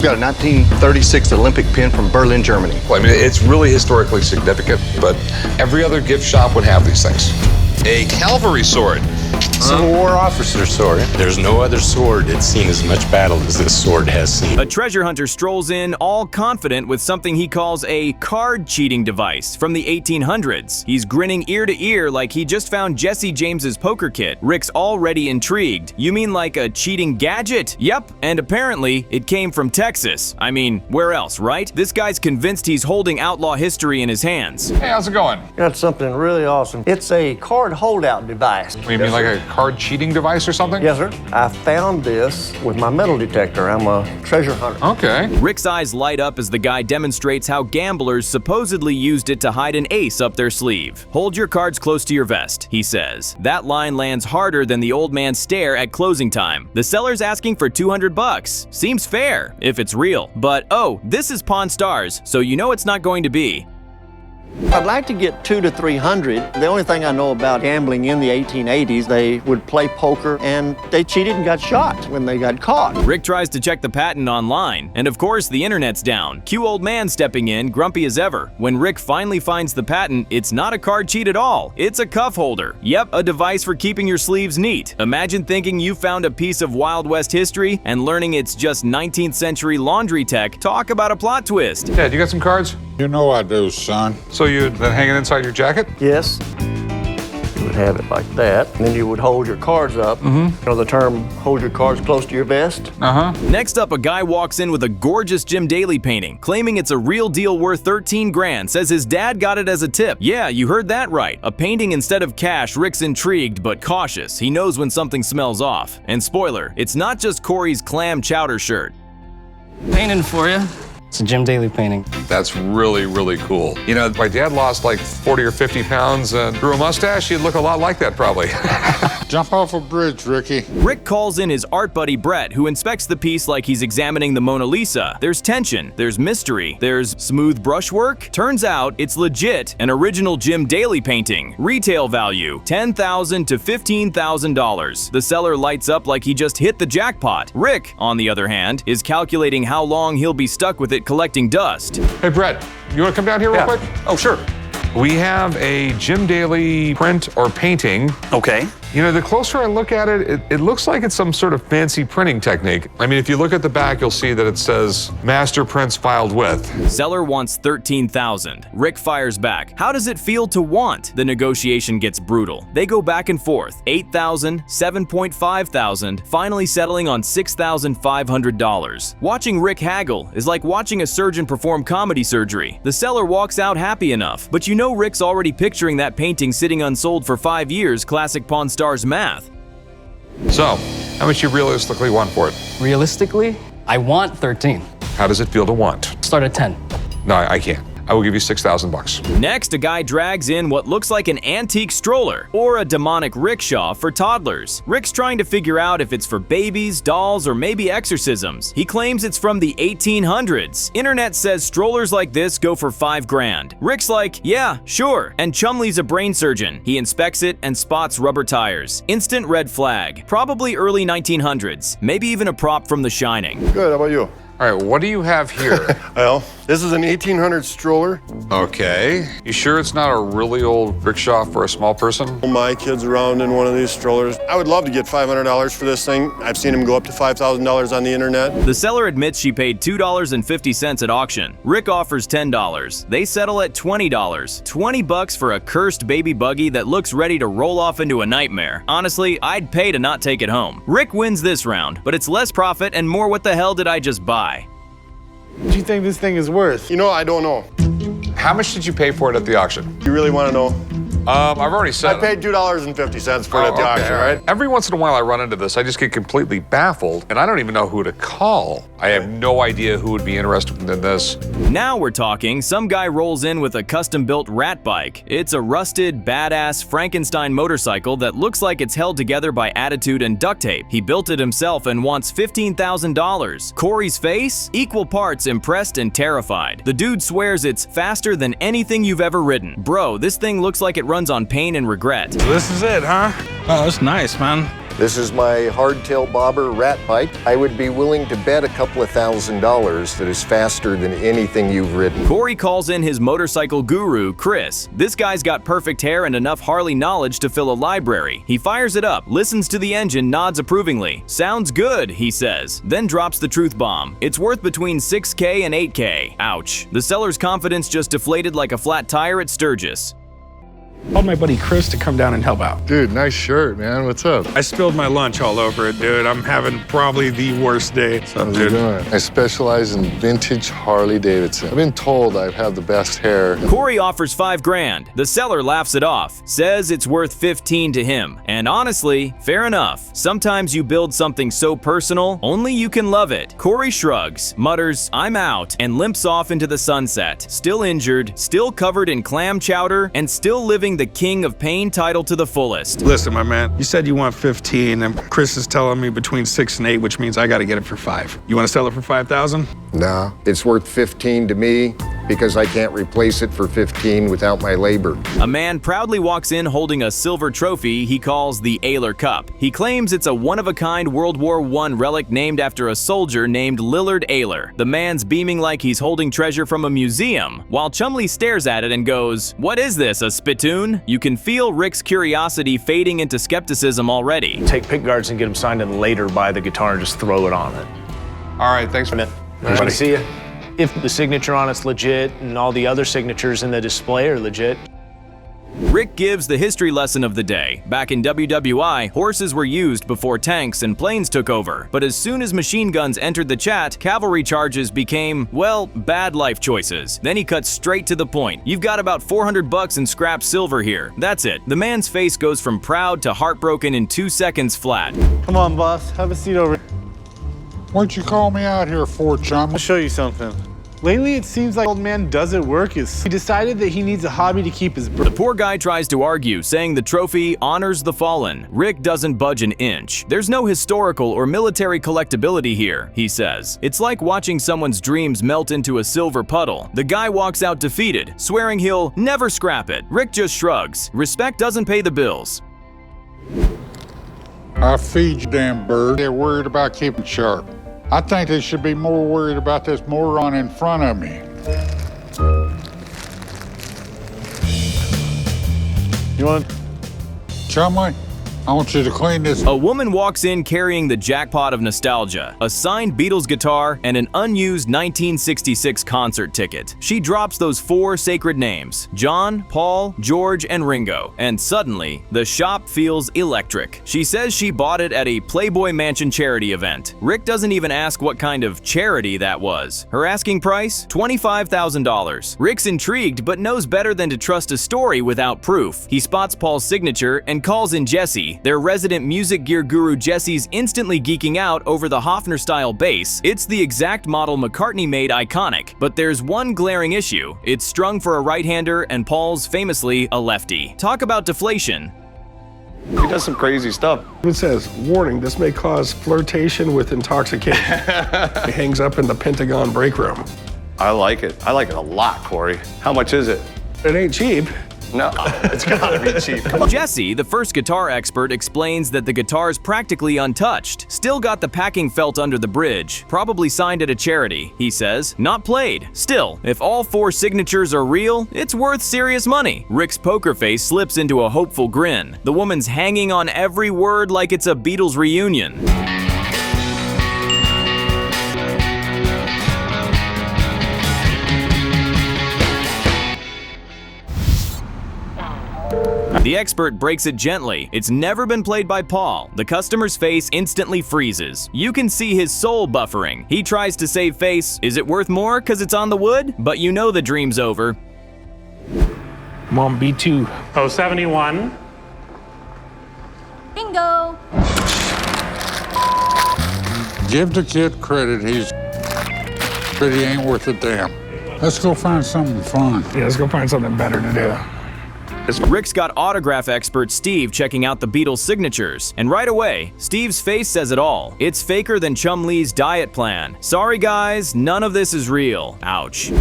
Got a 1936 Olympic pin from Berlin, Germany. Well, I mean, it's really historically significant, but every other gift shop would have these things. A cavalry sword. Civil War officer's sword. There's no other sword that's seen as much battle as this sword has seen. A treasure hunter strolls in all confident with something he calls a card cheating device from the 1800s. He's grinning ear to ear like he just found Jesse James's poker kit. Rick's already intrigued. You mean like a cheating gadget? Yep, and apparently it came from Texas. I mean, where else, right? This guy's convinced he's holding outlaw history in his hands. Hey, how's it going? Got something really awesome. It's a card holdout device. You mean like a card cheating device or something? Yes, sir. I found this with my metal detector. I'm a treasure hunter. Okay. Rick's eyes light up as the guy demonstrates how gamblers supposedly used it to hide an ace up their sleeve. Hold your cards close to your vest, he says. That line lands harder than the old man's stare at closing time. The seller's asking for $200. Seems fair, if it's real. But oh, this is Pawn Stars, so you know it's not going to be. I'd like to get 200 to 300. The only thing I know about gambling in the 1880s, they would play poker and they cheated and got shot when they got caught. Rick tries to check the patent online, and of course the internet's down. Cue old man stepping in, grumpy as ever. When Rick finally finds the patent, it's not a card cheat at all. It's a cuff holder. Yep, a device for keeping your sleeves neat. Imagine thinking you found a piece of Wild West history and learning it's just 19th century laundry tech. Talk about a plot twist. Dad, you got some cards? You know I do, son. So you'd then hang it inside your jacket? Yes. You would have it like that, and then you would hold your cards up. You know the term, hold your cards close to your vest? Next up, a guy walks in with a gorgeous Jim Daley painting, claiming it's a real deal worth 13 grand, says his dad got it as a tip. Yeah, you heard that right. A painting instead of cash. Rick's intrigued but cautious. He knows when something smells off. And spoiler, it's not just Corey's clam chowder shirt. Painting for you. It's a Jim Daley painting. That's really, really cool. You know, my dad lost like 40 or 50 pounds and grew a mustache. He'd look a lot like that, probably. Jump off a bridge, Ricky. Rick calls in his art buddy Brett, who inspects the piece like he's examining the Mona Lisa. There's tension, there's mystery, there's smooth brushwork. Turns out it's legit, an original Jim Daley painting. Retail value, $10,000 to $15,000. The seller lights up like he just hit the jackpot. Rick, on the other hand, is calculating how long he'll be stuck with it collecting dust. Hey, Brett, you want to come down here real quick? Oh, sure. We have a Jim Daley print or painting. Okay. You know, the closer I look at it, it looks like it's some sort of fancy printing technique. I mean, if you look at the back, you'll see that it says master prints filed with. Seller wants $13,000. Rick fires back. How does it feel to want? The negotiation gets brutal. They go back and forth. $8,000, $7,500, finally settling on $6,500. Watching Rick haggle is like watching a surgeon perform comedy surgery. The seller walks out happy enough, but you know Rick's already picturing that painting sitting unsold for 5 years, classic Pawn Stars math. So, how much you realistically want for it? Realistically, I want 13. How does it feel to want? Start at 10. No, I can't. I will give you $6,000. Next, a guy drags in what looks like an antique stroller or a demonic rickshaw for toddlers. Rick's trying to figure out if it's for babies, dolls, or maybe exorcisms. He claims it's from the 1800s. Internet says strollers like this go for 5 grand. Rick's like, yeah, sure. And Chumley's a brain surgeon. He inspects it and spots rubber tires. Instant red flag. Probably early 1900s. Maybe even a prop from The Shining. Good, how about you? All right, what do you have here? Well, this is an 1800 stroller. Okay. You sure it's not a really old rickshaw for a small person? My kid's around in one of these strollers. I would love to get $500 for this thing. I've seen them go up to $5,000 on the internet. The seller admits she paid $2.50 at auction. Rick offers $10. They settle at $20. $20 for a cursed baby buggy that looks ready to roll off into a nightmare. Honestly, I'd pay to not take it home. Rick wins this round, but it's less profit and more what the hell did I just buy? What do you think this thing is worth? You know, I don't know. How much did you pay for it at the auction? You really want to know? I've already said I paid $2.50 for it at the auction, right? Every once in a while I run into this, I just get completely baffled, and I don't even know who to call. I have no idea who would be interested in this. Now we're talking. Some guy rolls in with a custom-built rat bike. It's a rusted, badass Frankenstein motorcycle that looks like it's held together by attitude and duct tape. He built it himself and wants $15,000. Corey's face? Equal parts impressed and terrified. The dude swears it's faster than anything you've ever ridden. Bro, this thing looks like it runs on pain and regret. So this is it, huh? Oh, it's nice, man. This is my hardtail bobber rat bike. I would be willing to bet a couple of $1,000s that is faster than anything you've ridden. Corey calls in his motorcycle guru, Chris. This guy's got perfect hair and enough Harley knowledge to fill a library. He fires it up, listens to the engine, nods approvingly. Sounds good, he says, then drops the truth bomb. It's worth between $6K and $8K. Ouch. The seller's confidence just deflated like a flat tire at Sturgis. Called my buddy Chris to come down and help out. Dude, nice shirt, man. What's up? I spilled my lunch all over it, dude. I'm having probably the worst day. How's it going? I specialize in vintage Harley Davidson. I've been told I have the best hair. Corey offers $5,000. The seller laughs it off, says it's worth $15 to him. And honestly, fair enough. Sometimes you build something so personal, only you can love it. Corey shrugs, mutters, "I'm out," and limps off into the sunset. Still injured, still covered in clam chowder, and still living the King of Pain title to the fullest. Listen, my man, you said you want 15, and Chris is telling me between 6 and 8, which means I got to get it for 5. You want to sell it for 5,000? Nah, it's worth 15 to me because I can't replace it for 15 without my labor. A man proudly walks in holding a silver trophy he calls the Ayler Cup. He claims it's a one-of-a-kind World War I relic named after a soldier named Lillard Ayler. The man's beaming like he's holding treasure from a museum, while Chumley stares at it and goes, "What is this, a spittoon?" You can feel Rick's curiosity fading into skepticism already. Take pick guards and get them signed and later buy the guitar and just throw it on it. All right, thanks, man. Nice to see you. If the signature on it's legit and all the other signatures in the display are legit. Rick gives the history lesson of the day. Back in WWII, horses were used before tanks and planes took over. But as soon as machine guns entered the chat, cavalry charges became, well, bad life choices. Then he cuts straight to the point. "You've got about $400 in scrap silver here. That's it." The man's face goes from proud to heartbroken in 2 seconds flat. Come on, boss. Have a seat over. What'd you call me out here for, chum? I'll show you something. Lately, it seems like old man doesn't work. He decided that he needs a hobby to keep his The poor guy tries to argue, saying the trophy honors the fallen. Rick doesn't budge an inch. "There's no historical or military collectability here," he says. "It's like watching someone's dreams melt into a silver puddle." The guy walks out defeated, swearing he'll never scrap it. Rick just shrugs. Respect doesn't pay the bills. I feed you, damn bird. They're worried about keeping sharp. I think they should be more worried about this moron in front of me. You want? Chumley, I want you to clean this. A woman walks in carrying the jackpot of nostalgia, a signed Beatles guitar, and an unused 1966 concert ticket. She drops those 4 sacred names, John, Paul, George, and Ringo, and suddenly, the shop feels electric. She says she bought it at a Playboy Mansion charity event. Rick doesn't even ask what kind of charity that was. Her asking price? $25,000. Rick's intrigued, but knows better than to trust a story without proof. He spots Paul's signature and calls in Jesse. Their resident music gear guru Jesse's instantly geeking out over the Hofner-style bass. It's the exact model McCartney made iconic, but there's one glaring issue. It's strung for a right-hander and Paul's famously a lefty. Talk about deflation. He does some crazy stuff. It says, "Warning, this may cause flirtation with intoxication." It hangs up in the Pentagon break room. I like it. I like it a lot, Corey. How much is it? It ain't cheap. No, it's gotta be cheap. Come on. Jesse, the first guitar expert, explains that the guitar's practically untouched. Still got the packing felt under the bridge. Probably signed at a charity, he says. Not played. Still, if all 4 signatures are real, it's worth serious money. Rick's poker face slips into a hopeful grin. The woman's hanging on every word like it's a Beatles reunion. The expert breaks it gently. It's never been played by Paul. The customer's face instantly freezes. You can see his soul buffering. He tries to save face. Is it worth more because it's on the wood? But you know the dream's over. I'm on B2. 071. Bingo! Give the kid credit, but he ain't worth a damn. Let's go find something fun. Yeah, let's go find something better to do. Rick's got autograph expert Steve checking out the Beatles signatures. And right away, Steve's face says it all. It's faker than Chum Lee's diet plan. Sorry guys, none of this is real. Ouch.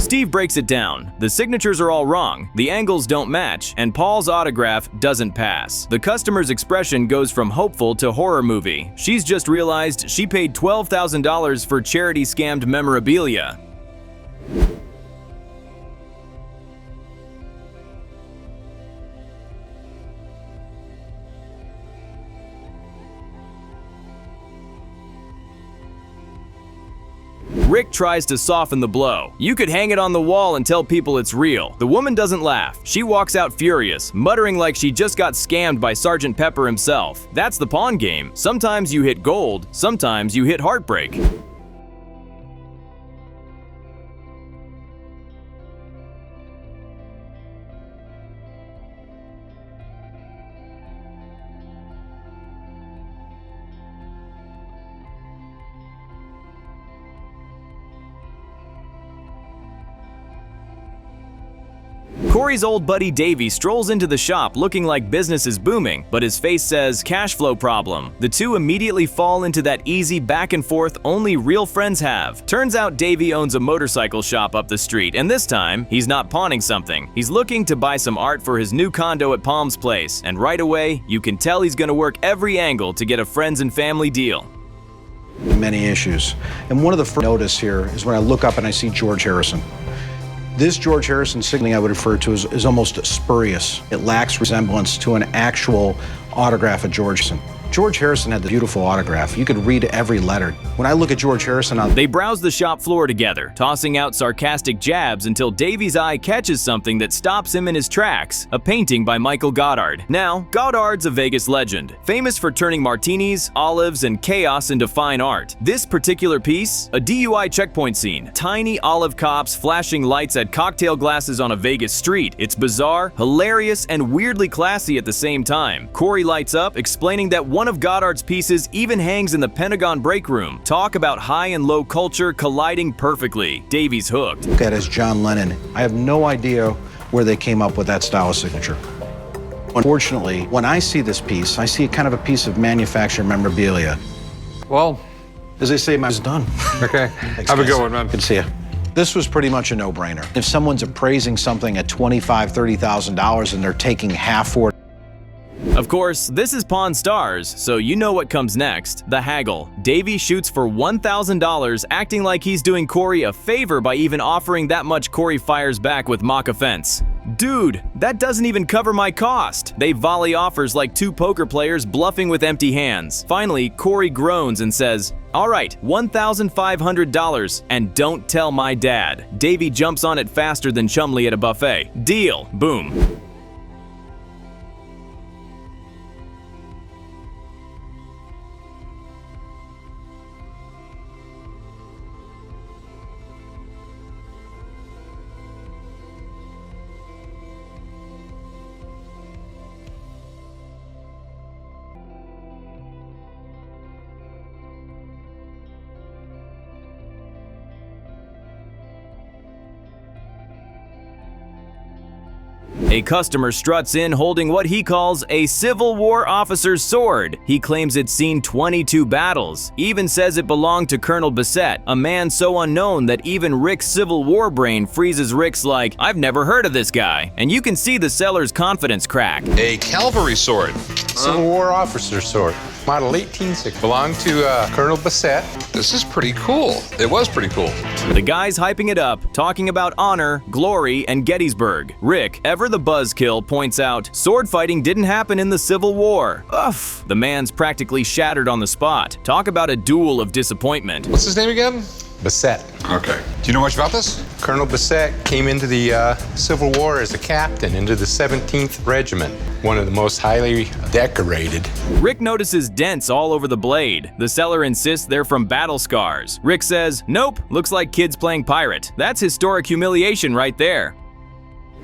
Steve breaks it down. The signatures are all wrong, the angles don't match, and Paul's autograph doesn't pass. The customer's expression goes from hopeful to horror movie. She's just realized she paid $12,000 for charity scammed memorabilia. Rick tries to soften the blow. You could hang it on the wall and tell people it's real. The woman doesn't laugh. She walks out furious, muttering like she just got scammed by Sergeant Pepper himself. That's the pawn game. Sometimes you hit gold, sometimes you hit heartbreak. Corey's old buddy Davey strolls into the shop looking like business is booming, but his face says cash flow problem. The two immediately fall into that easy back and forth only real friends have. Turns out Davey owns a motorcycle shop up the street, and this time, he's not pawning something. He's looking to buy some art for his new condo at Palm's Place, and right away, you can tell he's gonna work every angle to get a friends and family deal. Many issues. And one of the first notice here is when I look up and I see George Harrison. This George Harrison signature I would refer to as almost spurious. It lacks resemblance to an actual autograph of George Harrison. George Harrison had the beautiful autograph. You could read every letter. When I look at George Harrison They browse the shop floor together, tossing out sarcastic jabs until Davey's eye catches something that stops him in his tracks, a painting by Michael Goddard. Now, Goddard's a Vegas legend, famous for turning martinis, olives, and chaos into fine art. This particular piece, a DUI checkpoint scene, tiny olive cops flashing lights at cocktail glasses on a Vegas street. It's bizarre, hilarious, and weirdly classy at the same time. Corey lights up, explaining that one of Goddard's pieces even hangs in the Pentagon break room. Talk about high and low culture colliding perfectly. Davey's hooked. look at as John Lennon. I have no idea where they came up with that style of signature. Unfortunately, when I see this piece, I see kind of a piece of manufactured memorabilia. Well, as they say, mine's done. Okay, have a good one, man. Good to see you. This was pretty much a no-brainer. If someone's appraising something at $25,000, $30,000 and they're taking half for it. Of course, this is Pawn Stars, so you know what comes next, the haggle. Davey shoots for $1,000, acting like he's doing Corey a favor by even offering that much. Corey fires back with mock offense. Dude, that doesn't even cover my cost. They volley offers like two poker players bluffing with empty hands. Finally, Corey groans and says, all right, $1,500, and don't tell my dad. Davey jumps on it faster than Chumley at a buffet. Deal. Boom. A customer struts in holding what he calls a Civil War officer's sword. He claims it's seen 22 battles, even says it belonged to Colonel Bassett, a man so unknown that even Rick's Civil War brain freezes Rick's like, I've never heard of this guy. And you can see the seller's confidence crack. A cavalry sword. Civil War officer's sword. Model 1860. Belonged to Colonel Bassett. This is pretty cool. It was pretty cool. The guy's hyping it up, talking about honor, glory, and Gettysburg. Rick, ever the buzzkill, points out, sword fighting didn't happen in the Civil War. Uff. The man's practically shattered on the spot. Talk about a duel of disappointment. What's his name again? Bassett. Okay. Do you know much about this? Colonel Bassett came into the Civil War as a captain into the 17th Regiment, one of the most highly decorated. Rick notices dents all over the blade. The seller insists they're from battle scars. Rick says, nope, looks like kids playing pirate. That's historic humiliation right there.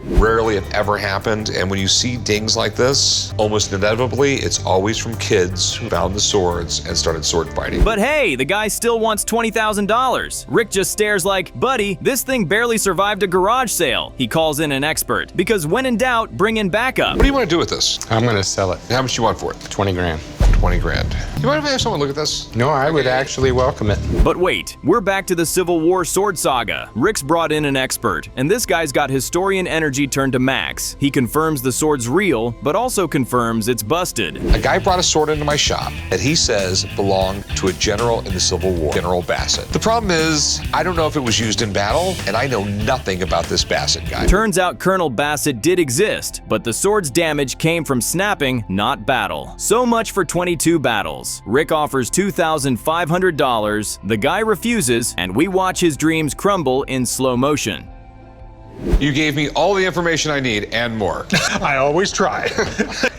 Rarely if ever happened, and when you see dings like this, almost inevitably, it's always from kids who found the swords and started sword fighting. But hey, the guy still wants $20,000. Rick just stares like, buddy, this thing barely survived a garage sale. He calls in an expert, because when in doubt, bring in backup. What do you want to do with this? I'm gonna sell it. How much do you want for it? 20 grand. 20 grand. You mind if I have someone look at this? No, I would actually welcome it. But wait, we're back to the Civil War sword saga. Rick's brought in an expert, and this guy's got historian energy turned to max. He confirms the sword's real, but also confirms it's busted. A guy brought a sword into my shop that he says belonged to a general in the Civil War, General Bassett. The problem is, I don't know if it was used in battle, and I know nothing about this Bassett guy. Turns out Colonel Bassett did exist, but the sword's damage came from snapping, not battle. So much for 22 battles. Rick offers $2,500, the guy refuses, and we watch his dreams crumble in slow motion. You gave me all the information I need and more. I always try.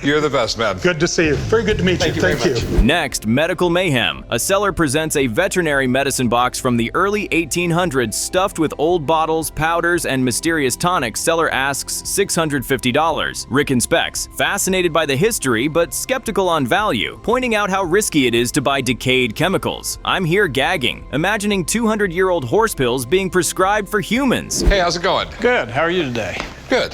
You're the best, man. Good to see you. Very good to meet you. Thank you. Next, medical mayhem. A seller presents a veterinary medicine box from the early 1800s stuffed with old bottles, powders, and mysterious tonics. Seller asks $650. Rick inspects, fascinated by the history but skeptical on value, pointing out how risky it is to buy decayed chemicals. I'm here gagging, imagining 200-year-old horse pills being prescribed for humans. Hey, how's it going? Good. How are you today? Good.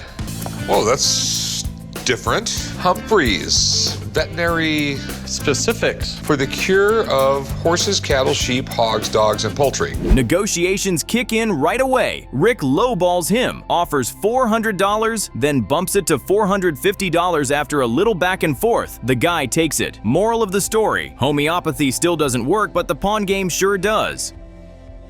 Whoa, that's different. Humphreys, veterinary Specifics. for the cure of horses, cattle, sheep, hogs, dogs, and poultry. Negotiations kick in right away. Rick lowballs him, offers $400, then bumps it to $450 after a little back and forth. The guy takes it. Moral of the story: homeopathy still doesn't work, but the pawn game sure does.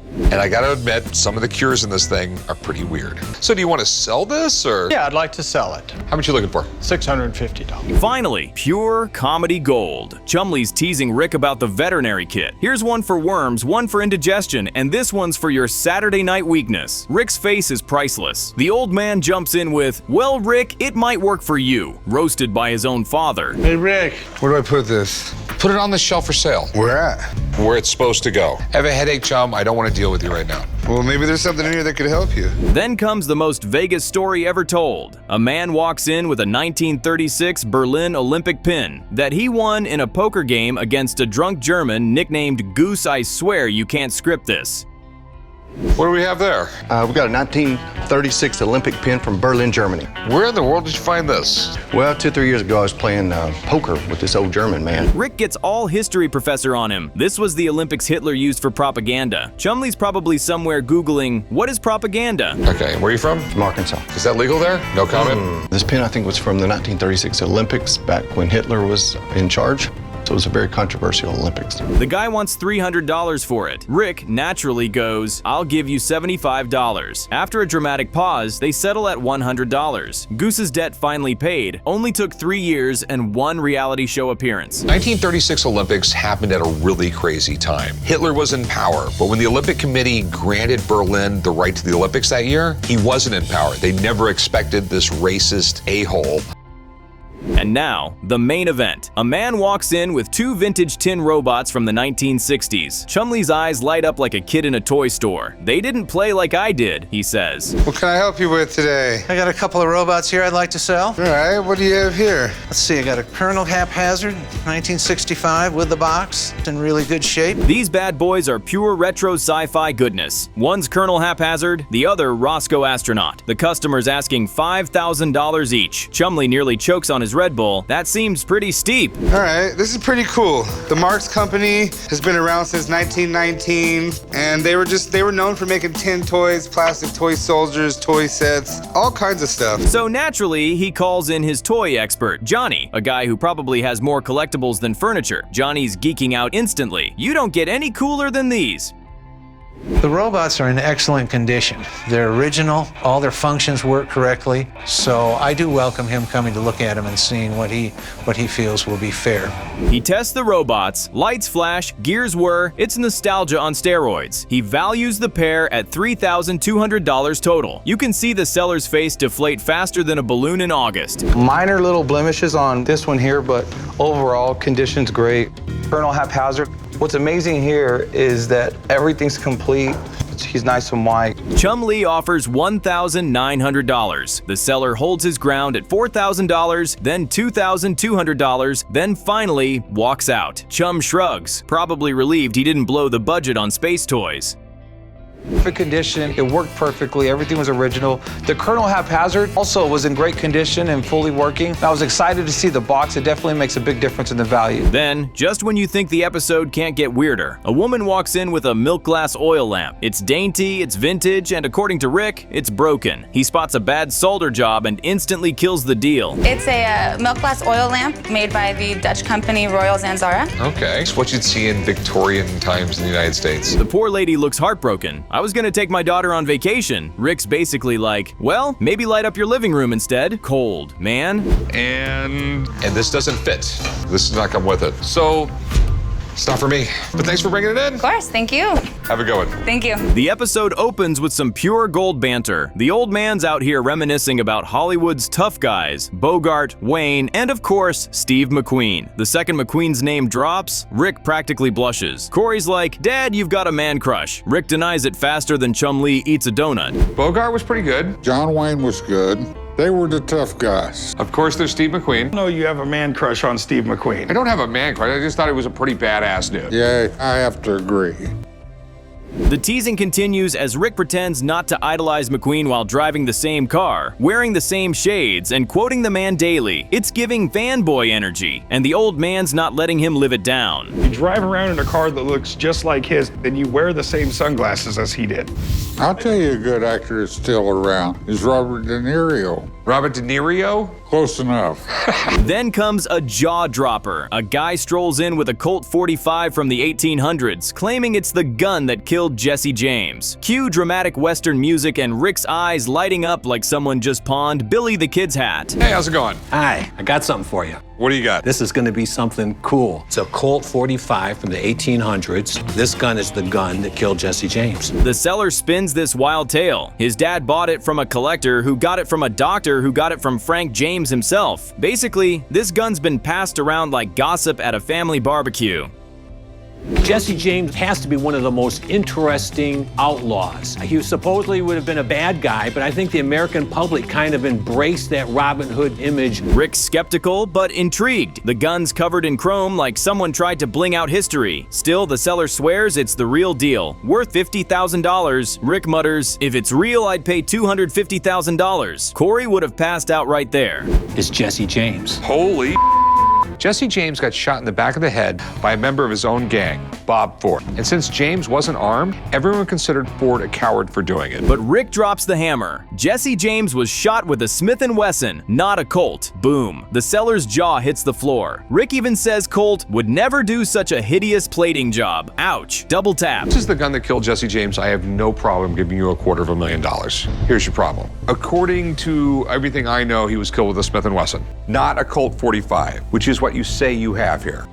And I gotta admit, some of the cures in this thing are pretty weird. So do you want to sell this, or? Yeah, I'd like to sell it. How much you looking for? $650. Finally, pure comedy gold. Chumley's teasing Rick about the veterinary kit. Here's one for worms, one for indigestion, and this one's for your Saturday night weakness. Rick's face is priceless. The old man jumps in with, "Well, Rick, it might work for you," roasted by his own father. Hey, Rick. Where do I put this? Put it on the shelf for sale. Where at? Where it's supposed to go. Have a headache, chum. I don't want to deal with you right now. Well, maybe there's something in here that could help you. Then comes the most Vegas story ever told. A man walks in with a 1936 Berlin Olympic pin that he won in a poker game against a drunk German nicknamed Goose. I swear you can't script this. What do we have there? We've got a 1936 Olympic pin from Berlin, Germany. Where in the world did you find this? Well, 2 or 3 years ago, I was playing poker with this old German man. Rick gets all history professor on him. This was the Olympics Hitler used for propaganda. Chumley's probably somewhere Googling, what is propaganda? Okay, where are you from? From Arkansas. Is that legal there? No comment? This pin, I think, was from the 1936 Olympics, back when Hitler was in charge. So it was a very controversial Olympics. The guy wants $300 for it. Rick naturally goes, "I'll give you $75. After a dramatic pause, they settle at $100. Goose's debt finally paid, only took 3 years and 1 reality show appearance. 1936 Olympics happened at a really crazy time. Hitler was in power, but when the Olympic Committee granted Berlin the right to the Olympics that year, he wasn't in power. They never expected this racist a-hole. And now, the main event. A man walks in with 2 vintage tin robots from the 1960s. Chumley's eyes light up like a kid in a toy store. "They didn't play like I did," he says. What can I help you with today? I got a couple of robots here I'd like to sell. All right, what do you have here? Let's see, I got a Colonel Haphazard, 1965 with the box. It's in really good shape. These bad boys are pure retro sci-fi goodness. One's Colonel Haphazard, the other Roscoe Astronaut. The customer's asking $5,000 each. Chumley nearly chokes on his Red Bull. That seems pretty steep. All right, this is pretty cool. The Marx Company has been around since 1919, and they were known for making tin toys, plastic toy soldiers, toy sets, all kinds of stuff. So naturally, he calls in his toy expert, Johnny, a guy who probably has more collectibles than furniture. Johnny's geeking out instantly. "You don't get any cooler than these." The robots are in excellent condition. They're original, all their functions work correctly, so I do welcome him coming to look at them and seeing what he feels will be fair. He tests the robots, lights flash, gears whir, it's nostalgia on steroids. He values the pair at $3,200 total. You can see the seller's face deflate faster than a balloon in August. Minor little blemishes on this one here, but overall condition's great. Colonel Haphazard. What's amazing here is that everything's complete. He's nice and white. Chumley offers $1,900. The seller holds his ground at $4,000, then $2,200, then finally walks out. Chum shrugs, probably relieved he didn't blow the budget on space toys. Perfect condition, it worked perfectly, everything was original. The Colonel Haphazard also was in great condition and fully working. I was excited to see the box, it definitely makes a big difference in the value. Then, just when you think the episode can't get weirder, a woman walks in with a milk glass oil lamp. It's dainty, it's vintage, and according to Rick, it's broken. He spots a bad solder job and instantly kills the deal. It's a milk glass oil lamp made by the Dutch company Royal Zanzara. Okay, it's what you'd see in Victorian times in the United States. The poor lady looks heartbroken. I was gonna take my daughter on vacation. Rick's basically like, well, maybe light up your living room instead. Cold, man. And this doesn't fit. This does not come with it. So, it's not for me. But thanks for bringing it in. Of course, thank you. Have a good one. Thank you. The episode opens with some pure gold banter. The old man's out here reminiscing about Hollywood's tough guys, Bogart, Wayne, and of course, Steve McQueen. The second McQueen's name drops, Rick practically blushes. Corey's like, Dad, you've got a man crush. Rick denies it faster than Chum Lee eats a donut. Bogart was pretty good. John Wayne was good. They were the tough guys. Of course, there's Steve McQueen. No, you have a man crush on Steve McQueen. I don't have a man crush. I just thought he was a pretty badass dude. Yeah, I have to agree. The teasing continues as Rick pretends not to idolize McQueen while driving the same car, wearing the same shades, and quoting the man daily. It's giving fanboy energy, and the old man's not letting him live it down. You drive around in a car that looks just like his, and you wear the same sunglasses as he did. I'll tell you a good actor that's still around is Robert De Niro. Robert De Niro? Close enough. Then comes a jaw dropper. A guy strolls in with a Colt 45 from the 1800s, claiming it's the gun that killed Jesse James. Cue dramatic Western music and Rick's eyes lighting up like someone just pawned Billy the Kid's hat. Hey, how's it going? Hi, I got something for you. What do you got? This is gonna be something cool. It's a Colt 45 from the 1800s. This gun is the gun that killed Jesse James. The seller spins this wild tale. His dad bought it from a collector who got it from a doctor who got it from Frank James himself. Basically, this gun's been passed around like gossip at a family barbecue. Jesse James has to be one of the most interesting outlaws. He supposedly would have been a bad guy, but I think the American public kind of embraced that Robin Hood image. Rick's skeptical, but intrigued. The gun's covered in chrome like someone tried to bling out history. Still, the seller swears it's the real deal, worth $50,000. Rick mutters, if it's real, I'd pay $250,000. Corey would have passed out right there. It's Jesse James. Holy Jesse James got shot in the back of the head by a member of his own gang, Bob Ford. And since James wasn't armed, everyone considered Ford a coward for doing it. But Rick drops the hammer. Jesse James was shot with a Smith & Wesson, not a Colt. Boom. The seller's jaw hits the floor. Rick even says Colt would never do such a hideous plating job. Ouch. Double tap. This is the gun that killed Jesse James. I have no problem giving you $250,000. Here's your problem. According to everything I know, he was killed with a Smith & Wesson, not a Colt 45, which is what you say you have here.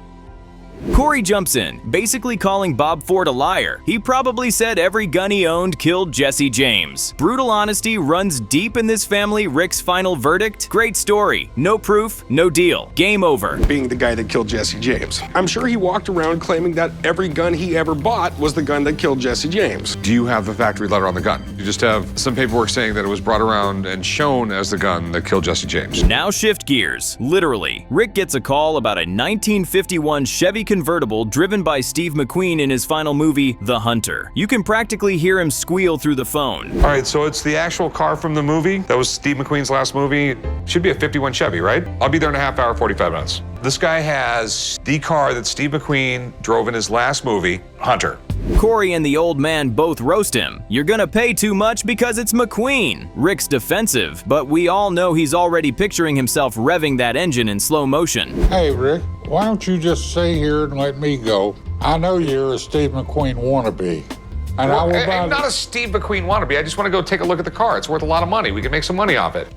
Corey jumps in, basically calling Bob Ford a liar. He probably said every gun he owned killed Jesse James. Brutal honesty runs deep in this family. Rick's final verdict? Great story. No proof, no deal. Game over. Being the guy that killed Jesse James. I'm sure he walked around claiming that every gun he ever bought was the gun that killed Jesse James. Do you have the factory letter on the gun? You just have some paperwork saying that it was brought around and shown as the gun that killed Jesse James. Now shift gears. Literally, Rick gets a call about a 1951 Chevy convertible driven by Steve McQueen in his final movie, The Hunter. You can practically hear him squeal through the phone. All right, so it's the actual car from the movie. That was Steve McQueen's last movie. Should be a 51 Chevy, right? I'll be there in a half hour, 45 minutes. This guy has the car that Steve McQueen drove in his last movie, Hunter. Corey and the old man both roast him. You're gonna pay too much because it's McQueen. Rick's defensive, but we all know he's already picturing himself revving that engine in slow motion. Hey, Rick, why don't you just stay here and let me go? I know you're a Steve McQueen wannabe. And I will buy I'm not a Steve McQueen wannabe. I just want to go take a look at the car. It's worth a lot of money. We can make some money off it.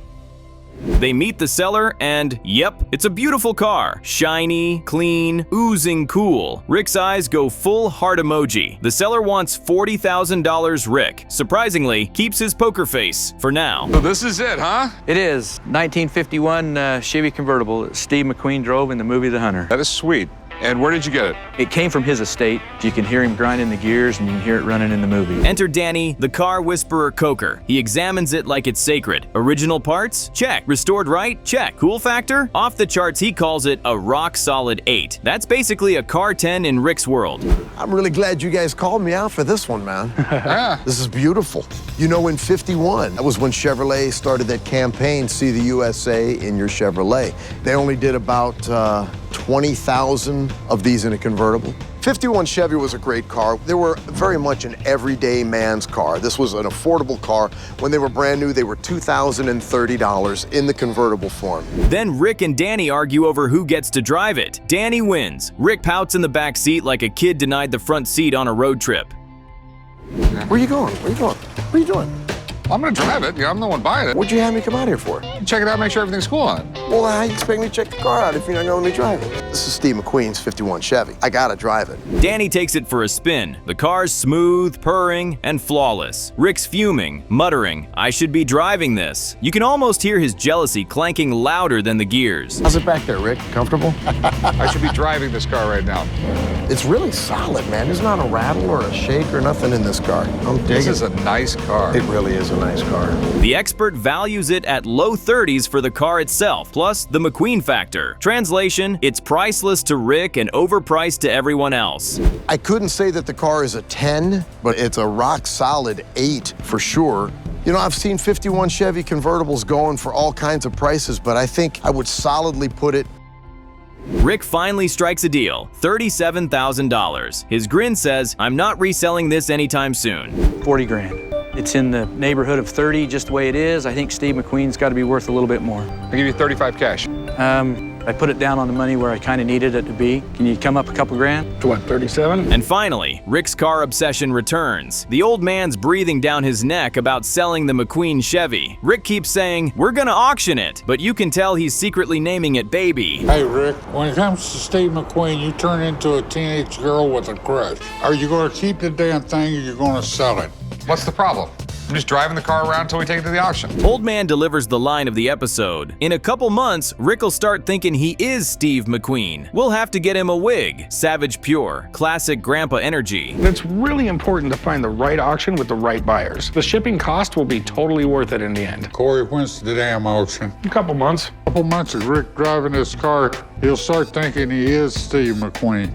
They meet the seller and, yep, it's a beautiful car. Shiny, clean, oozing cool. Rick's eyes go full heart emoji. The seller wants $40,000. Rick, surprisingly, keeps his poker face for now. So this is it, huh? It is. 1951 Chevy convertible that Steve McQueen drove in the movie The Hunter. That is sweet. And where did you get it? It came from his estate. You can hear him grinding the gears and you can hear it running in the movie. Enter Danny, the car whisperer Coker. He examines it like it's sacred. Original parts? Check. Restored right? Check. Cool factor? Off the charts, he calls it a rock-solid 8. That's basically a car 10 in Rick's world. I'm really glad you guys called me out for this one, man. This is beautiful. You know, in '51, that was when Chevrolet started that campaign, See the USA in Your Chevrolet. They only did about 20,000 of these in a convertible. 51 Chevy was a great car. They were very much an everyday man's car. This was an affordable car. When they were brand new, they were $2,030 in the convertible form. Then Rick and Danny argue over who gets to drive it. Danny wins. Rick pouts in the back seat like a kid denied the front seat on a road trip. Where you going? Where you going? What are you doing? I'm gonna drive it. Yeah, I'm the one buying it. What'd you have me come out here for? Check it out, make sure everything's cool on it. Well, how you expect me to check the car out if you're not gonna let me drive it? This is Steve McQueen's 51 Chevy. I gotta drive it. Danny takes it for a spin. The car's smooth, purring, and flawless. Rick's fuming, muttering, "I should be driving this." You can almost hear his jealousy clanking louder than the gears. How's it back there, Rick? Comfortable? I should be driving this car right now. It's really solid, man. There's not a rattle or a shake or nothing in this car. I'm digging. This is a nice car. It really is a nice car. The expert values it at low 30s for the car itself, plus the McQueen factor. Translation, it's priceless to Rick and overpriced to everyone else. I couldn't say that the car is a 10, but it's a rock-solid 8 for sure. You know, I've seen 51 Chevy convertibles going for all kinds of prices, but I think I would solidly put it. Rick finally strikes a deal, $37,000. His grin says, "I'm not reselling this anytime soon." 40 grand. It's in the neighborhood of 30, just the way it is. I think Steve McQueen's got to be worth a little bit more. I'll give you 35 cash. I put it down on the money where I kind of needed it to be. Can you come up a couple grand? To what, 37? And finally, Rick's car obsession returns. The old man's breathing down his neck about selling the McQueen Chevy. Rick keeps saying, "We're gonna auction it," but you can tell he's secretly naming it Baby. Hey, Rick, when it comes to Steve McQueen, you turn into a teenage girl with a crush. Are you going to keep the damn thing or are you going to sell it? What's the problem? I'm just driving the car around until we take it to the auction. Old man delivers the line of the episode. In a couple months, Rick will start thinking he is Steve McQueen. We'll have to get him a wig. Savage Pure. Classic Grandpa energy. It's really important to find the right auction with the right buyers. The shipping cost will be totally worth it in the end. Corey, when's the damn auction? A couple months. A couple months of Rick driving this car, he'll start thinking he is Steve McQueen.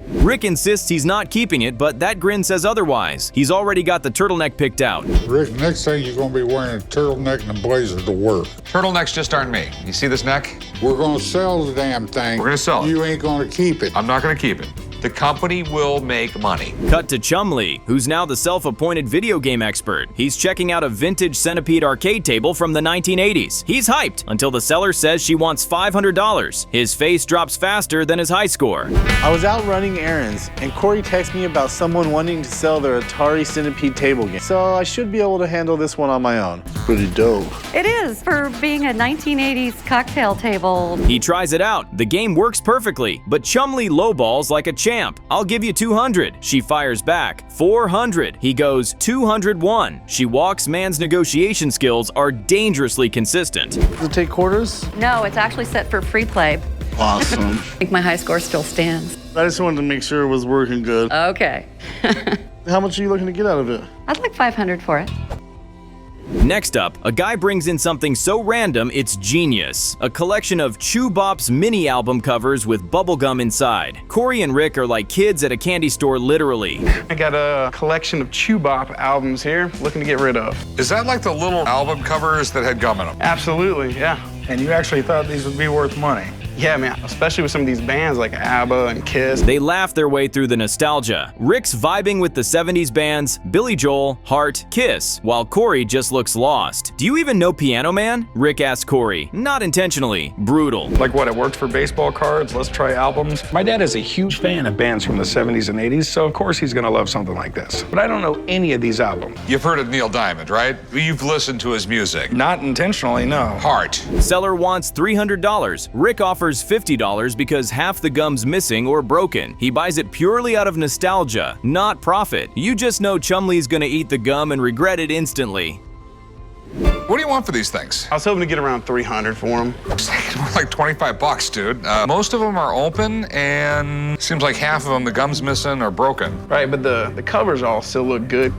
Rick insists he's not keeping it, but that grin says otherwise. He's already got the turtleneck picked out. Rick, next thing you're going to be wearing a turtleneck and a blazer to work. Turtlenecks just aren't me. You see this neck? We're going to sell the damn thing. We're going to sell it. You ain't going to keep it. I'm not going to keep it. The company will make money. Cut to Chumley, who's now the self-appointed video game expert. He's checking out a vintage Centipede arcade table from the 1980s. He's hyped until the seller says she wants $500. His face drops faster than his high score. I was out running errands, and Corey texted me about someone wanting to sell their Atari Centipede table game. So I should be able to handle this one on my own. Pretty dope. It is, for being a 1980s cocktail table. He tries it out. The game works perfectly, but Chumley lowballs like a champ. "I'll give you 200. She fires back. 400. He goes 201. She walks. Man's negotiation skills are dangerously consistent. Does it take quarters? No, it's actually set for free play. Awesome. I think my high score still stands. I just wanted to make sure it was working good. Okay. How much are you looking to get out of it? I'd like 500 for it. Next up, a guy brings in something so random it's genius. A collection of Chewbop's mini album covers with bubblegum inside. Corey and Rick are like kids at a candy store literally. I got a collection of Chewbop albums here, looking to get rid of. Is that like the little album covers that had gum in them? Absolutely, yeah. And you actually thought these would be worth money? Yeah, man, especially with some of these bands like ABBA and Kiss. They laugh their way through the nostalgia. Rick's vibing with the 70s bands, Billy Joel, Heart, Kiss, while Corey just looks lost. "Do you even know Piano Man?" Rick asks Corey. Not intentionally. Brutal. Like what, it worked for baseball cards, let's try albums. My dad is a huge fan of bands from the 70s and 80s, so of course he's gonna love something like this. But I don't know any of these albums. You've heard of Neil Diamond, right? You've listened to his music. Not intentionally, no. Heart. Seller wants $300. Rick offers $50 because half the gum's missing or broken. He buys it purely out of nostalgia, not profit. You just know Chumley's gonna eat the gum and regret it instantly. What do you want for these things? I was hoping to get around 300 for them. More like 25 bucks, dude. Most of them are open, and seems like half of them, the gum's missing or broken. Right, but the covers all still look good.